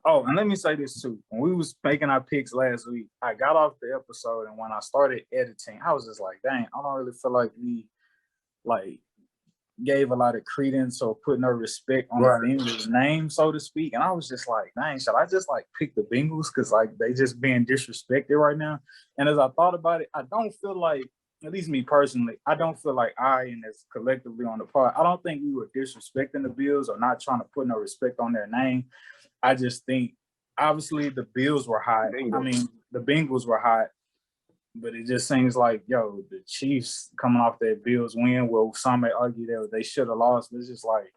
Oh, and let me say this too. When we was making our picks last week, I got off the episode, and when I started editing, I was just like, "Dang, I don't really feel like we like gave a lot of credence or put no respect on the Right. Bengals name, so to speak." And I was just like, "Dang, should I just like pick the Bengals because like they just being disrespected right now?" And as I thought about it, I don't feel like, at least me personally, I don't feel like I and as collectively on the part, I don't think we were disrespecting the Bills or not trying to put no respect on their name. I just think obviously the Bills were hot. I Bengals. mean, the Bengals were hot, but it just seems like, yo, the Chiefs coming off that Bills win, well, some may argue that they should have lost, but it's just like,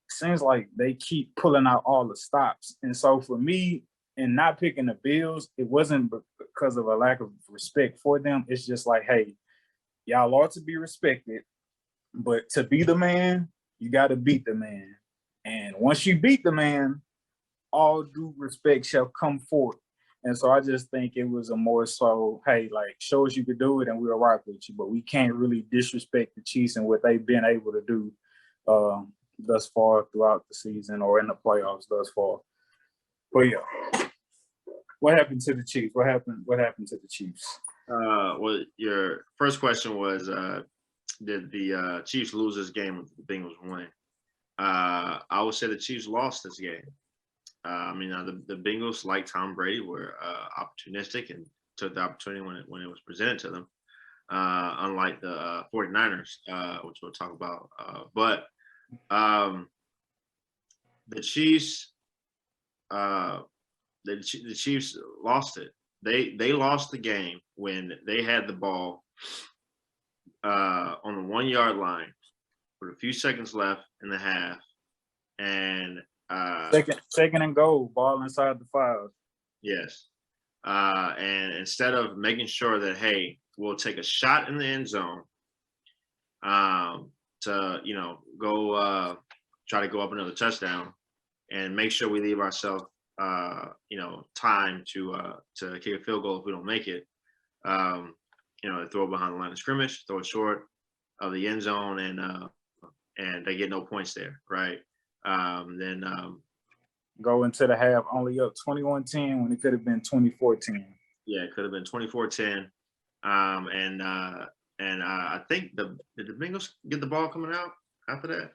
seems like they keep pulling out all the stops. And so for me, in not picking the Bills, it wasn't because of a lack of respect for them. It's just like, hey, y'all are to be respected, but to be the man, you got to beat the man. And once you beat the man, all due respect shall come forth. And so I just think it was a more so, hey, like, show us you could do it and we'll rock with you. But we can't really disrespect the Chiefs and what they've been able to do thus far throughout the season or in the playoffs thus far. But yeah, what happened to the Chiefs? What happened to the Chiefs? Well, your first question was, did the Chiefs lose this game with the Bengals win? I would say the Chiefs lost this game. I mean, the Bengals, like Tom Brady, were opportunistic and took the opportunity when it was presented to them, unlike the 49ers, which we'll talk about. But the Chiefs, the Chiefs lost it. They lost the game when they had the ball on the 1 yard line with a few seconds left in the half, and second and goal, ball inside the 5. yes, and instead of making sure that, hey, we'll take a shot in the end zone, to go try to go up another touchdown, and make sure we leave ourselves time to kick a field goal if we don't make it. Throw it behind the line of scrimmage, throw it short of the end zone, and they get no points there, right? Then go into the half only up 21-10 when it could have been 24-10. Yeah, it could have been 24-10. And I think did the Bengals get the ball coming out after that?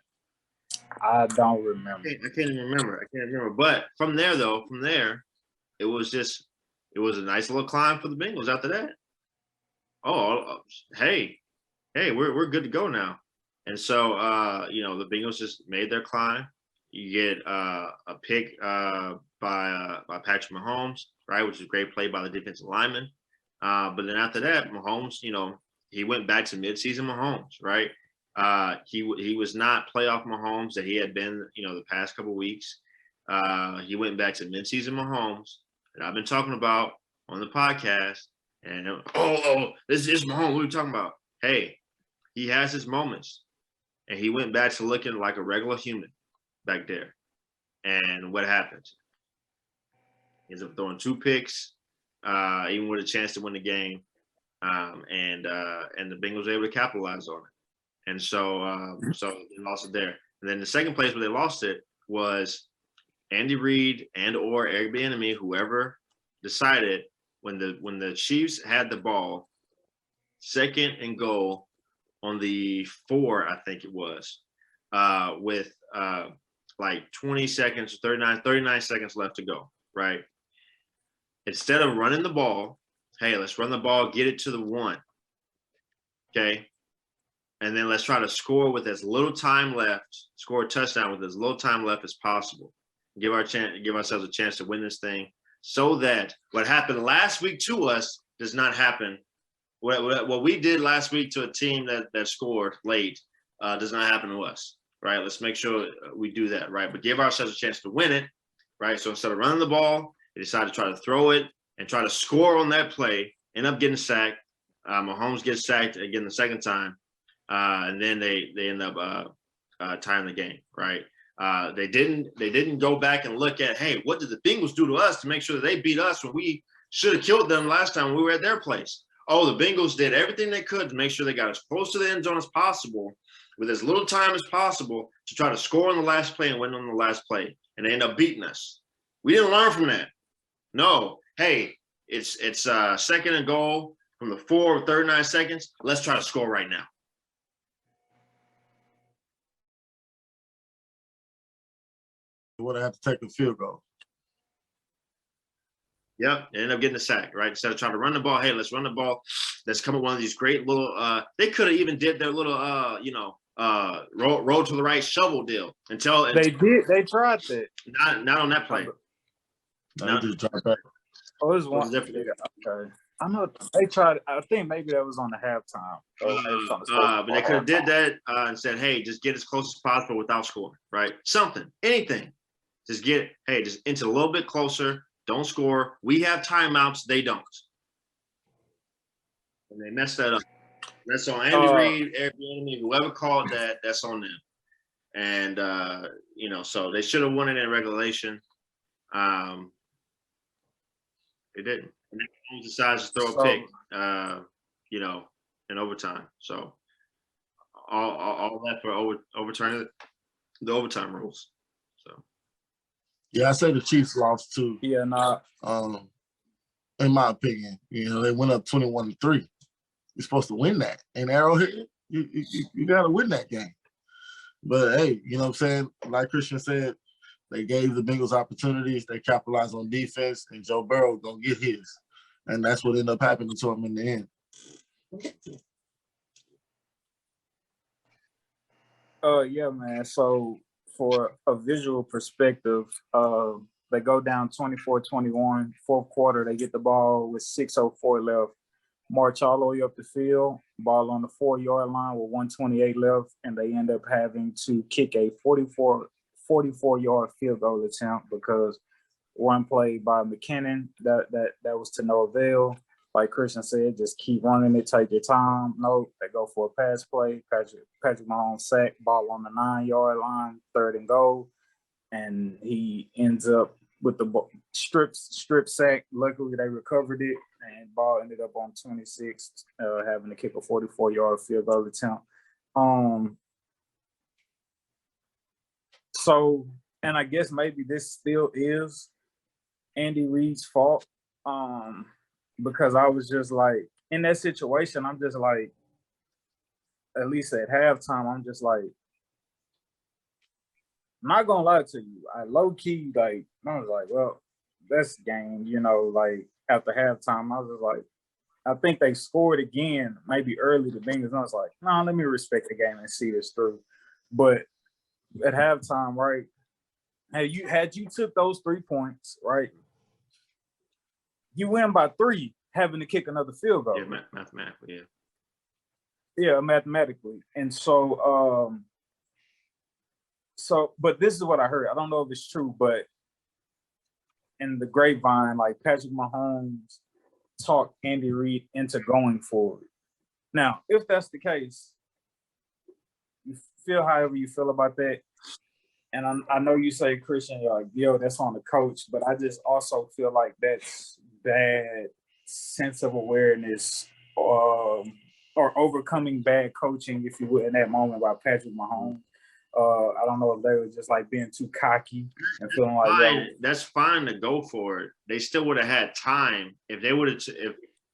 I don't remember. I can't even remember. But from there, it was a nice little climb for the Bengals after that. Oh, hey, we're good to go now. And so, the Bengals just made their climb. You get a pick by Patrick Mahomes, right, which is a great play by the defensive lineman. But then after that, Mahomes, he went back to midseason Mahomes, right? He was not playoff Mahomes that he had been, the past couple of weeks. He went back to midseason Mahomes, and I've been talking about on the podcast. And this is Mahomes. What are you talking about? Hey, he has his moments, and he went back to looking like a regular human back there. And what happened? He ends up throwing 2 picks, even with a chance to win the game, and the Bengals were able to capitalize on it. And so they lost it there. And then the second place where they lost it was Andy Reid and or Eric Bieniemy, whoever decided when the Chiefs had the ball, second and goal on the 4, I think it was, with like 20 seconds, 39 seconds left to go, right? Instead of running the ball, hey, let's run the ball, get it to the 1, okay? And then let's try to score with as little time left, score a touchdown with as little time left as possible. Give ourselves a chance to win this thing, so that what happened last week to us does not happen. What we did last week to a team that scored late does not happen to us, right? Let's make sure we do that, right? But give ourselves a chance to win it, right? So instead of running the ball, they decided to try to throw it and try to score on that play, end up getting sacked. Mahomes gets sacked again the second time. And then they end up tying the game, right? They didn't go back and look at, hey, what did the Bengals do to us to make sure that they beat us when we should have killed them last time when we were at their place? Oh, the Bengals did everything they could to make sure they got as close to the end zone as possible with as little time as possible to try to score on the last play and win on the last play. And they end up beating us. We didn't learn from that. No, hey, it's 2nd and goal from the 4 or 39 seconds. Let's try to score right now. Would have to take a field goal. Yep, and end up getting a sack, right? Instead of trying to run the ball, hey, let's run the ball. Let's come up with one of these great little. They could have even did their little, roll to the right shovel deal until They did. They tried that. Not on that play. No, he just dropped back. Oh, it was one. different. Yeah, okay. I know they tried. I think maybe that was on the halftime. But they could have did that and said, hey, just get as close as possible without scoring, right? Something, anything. Just just into a little bit closer. Don't score. We have timeouts. They don't. And they messed that up. That's on Andy Reid, Eric Bieniemy, whoever called that, that's on them. And, so they should have won it in regulation. They didn't. And then decides to throw a pick, in overtime. So all that for overturning the overtime rules. So. Yeah, I say the Chiefs lost too. Yeah, nah. In my opinion, they went up 21-3. You're supposed to win that. And Arrowhead, you got to win that game. But hey, you know what I'm saying? Like Christian said, they gave the Bengals opportunities. They capitalized on defense, and Joe Burrow gonna get his. And that's what ended up happening to him in the end. Yeah, man. So for a visual perspective, they go down 24-21. Fourth quarter, they get the ball with 6:04 left. March all the way up the field, ball on the 4-yard line with 1:28 left, and they end up having to kick a 44-yard field goal attempt because one play by McKinnon that was to no avail. Like Christian said, just keep running it, take your time. No, they go for a pass play. Patrick Mahomes sack, ball on the 9-yard line, 3rd and goal, and he ends up with the strip sack. Luckily, they recovered it, and ball ended up on 26, having to kick a 44-yard field goal attempt. So, and I guess maybe this still is Andy Reid's fault, because I was just like, in that situation, I'm just like, at least at halftime, I'm just like, I'm not gonna lie to you. I low key, like, I was like, well, that's game, like after halftime, I was just like, I think they scored again, maybe early, the Bengals. And I was like, no, let me respect the game and see this through. But at halftime, right, had you took those 3 points, right, you win by 3, having to kick another field goal. Yeah, mathematically, yeah. Yeah, mathematically. And so, but this is what I heard. I don't know if it's true, but in the grapevine, like Patrick Mahomes talked Andy Reid into going forward. Now, if that's the case, you feel however you feel about that. And I know you say, Christian, you're like, yo, that's on the coach, but I just also feel like that's bad sense of awareness or overcoming bad coaching, if you would, in that moment by Patrick Mahomes. I don't know if they were just like being too cocky and feeling like, yo, that's fine to go for it. They still would have had time if they would have.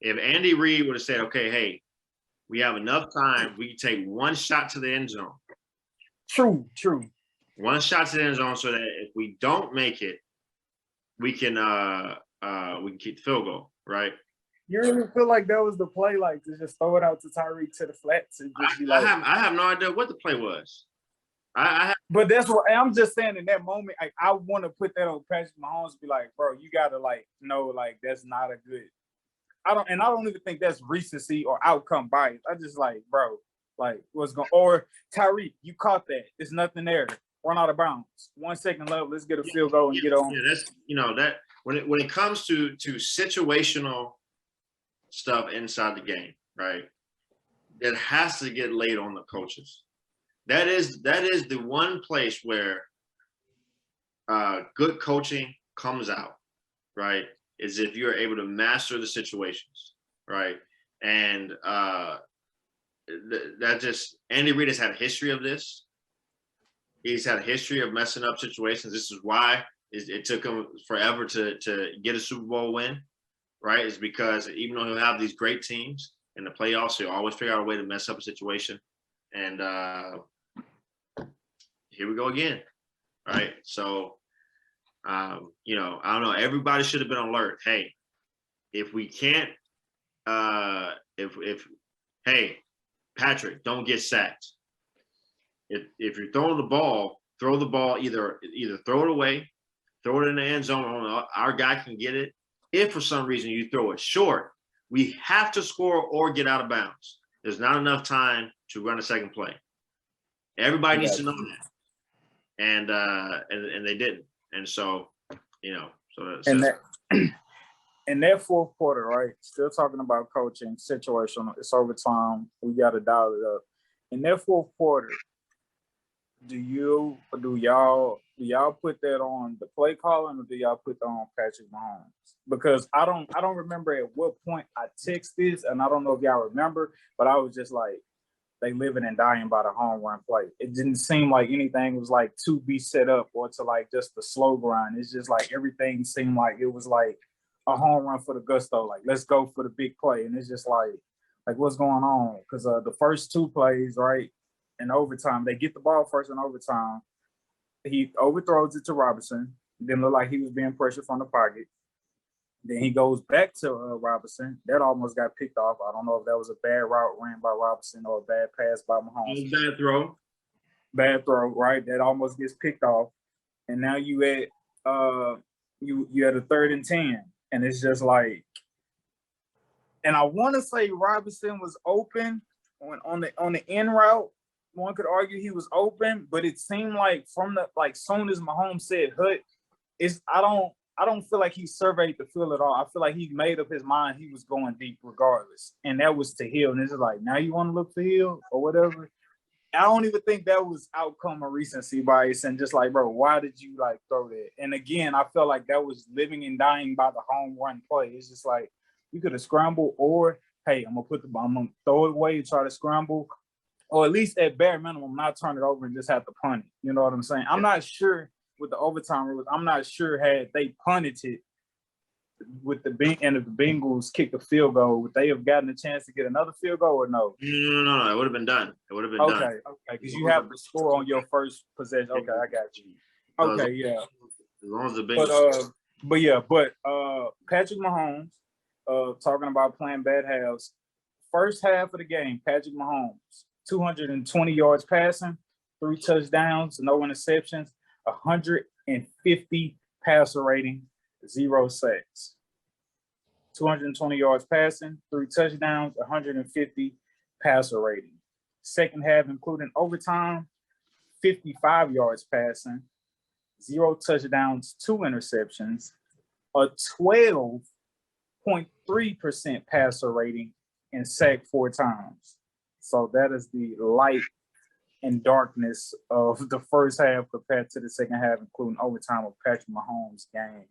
If Andy Reid would have said, okay, hey, we have enough time. We can take one shot to the end zone. True. One shot to the end zone, so that if we don't make it, we can keep the field goal, right? You really feel like that was the play, like to just throw it out to Tyreek to the flats and just be like, I have no idea what the play was. But that's what I'm just saying in that moment. Like, I want to put that on Patrick Mahomes, be like, bro, you gotta like know, like, that's not a good. I don't even think that's recency or outcome bias. I just like, bro, like, what's going? Or Tyreek, you caught that. There's nothing there. Run out of bounds. 1 second left. Let's get a field goal and get on. Yeah, that's that when it comes to situational stuff inside the game, right? It has to get laid on the coaches. That is the one place where good coaching comes out, right? Is if you're able to master the situations, right? And that just Andy Reid has had a history of this. He's had a history of messing up situations. This is why it took him forever to get a Super Bowl win, right? Is because even though he'll have these great teams in the playoffs, he'll always figure out a way to mess up a situation. And here we go again, right? So, you know, I don't know. Everybody should have been alert. Hey, if we can't, hey, Patrick, don't get sacked. If you're throwing the ball, throw the ball, either throw it away, throw it in the end zone. Our guy can get it. If for some reason you throw it short, we have to score or get out of bounds. There's not enough time to run a second play. Everybody needs to know that. And they didn't. And so, you know, in that fourth quarter, right? Still talking about coaching, situational. It's overtime. We got to dial it up. In that fourth quarter, do y'all put that on the play calling, or do y'all put that on Patrick Mahomes? Because I don't remember at what point I text this, and I don't know if y'all remember, but I was just like, they living and dying by the home run play. It didn't seem like anything was like to be set up or to like just the slow grind. It's just like everything seemed like it was like a home run for the gusto. Like, let's go for the big play. And it's just like what's going on? Because the first two plays, right, in overtime, they get the ball first in overtime. He overthrows it to Robinson. Didn't look like he was being pressured from the pocket. Then he goes back to Robinson. That almost got picked off. I don't know if that was a bad route ran by Robinson or a bad pass by Mahomes. Bad throw. Bad throw, right? That almost gets picked off. And now you at you at a 3rd and 10. And it's just like, and I want to say Robinson was open on the end route. One could argue he was open, but it seemed like from the soon as Mahomes said hut, I don't feel like he surveyed the field at all. I feel like he made up his mind he was going deep regardless. And that was to Hill. And it's like, now you want to look for Hill or whatever? I don't even think that was outcome or recency bias. And just like, bro, why did you throw that? And again, I felt like that was living and dying by the home run play. It's just like, you could have scrambled, or, hey, I'm going to throw it away and try to scramble. Or at least at bare minimum, not turn it over and just have to punt it. You know what I'm saying? I'm not sure with the overtime rules. I'm not sure had they punted it with the Bengals kicked a field goal, would they have gotten a chance to get another field goal or no? No. It would have been done. It would have been done. Okay. Because you have to score on your first possession. Okay, I got you. Okay, yeah. As long as the Bengals. But Patrick Mahomes, talking about playing bad halves. First half of the game, Patrick Mahomes, 220 yards passing, 3 touchdowns, no interceptions, 150 passer rating, 0 sacks. 220 yards passing, 3 touchdowns, 150 passer rating. Second half, including overtime, 55 yards passing, 0 touchdowns, 2 interceptions, a 12.3% passer rating, and sacked 4 times. So that is the light and darkness of the first half compared to the second half, including overtime of Patrick Mahomes' game.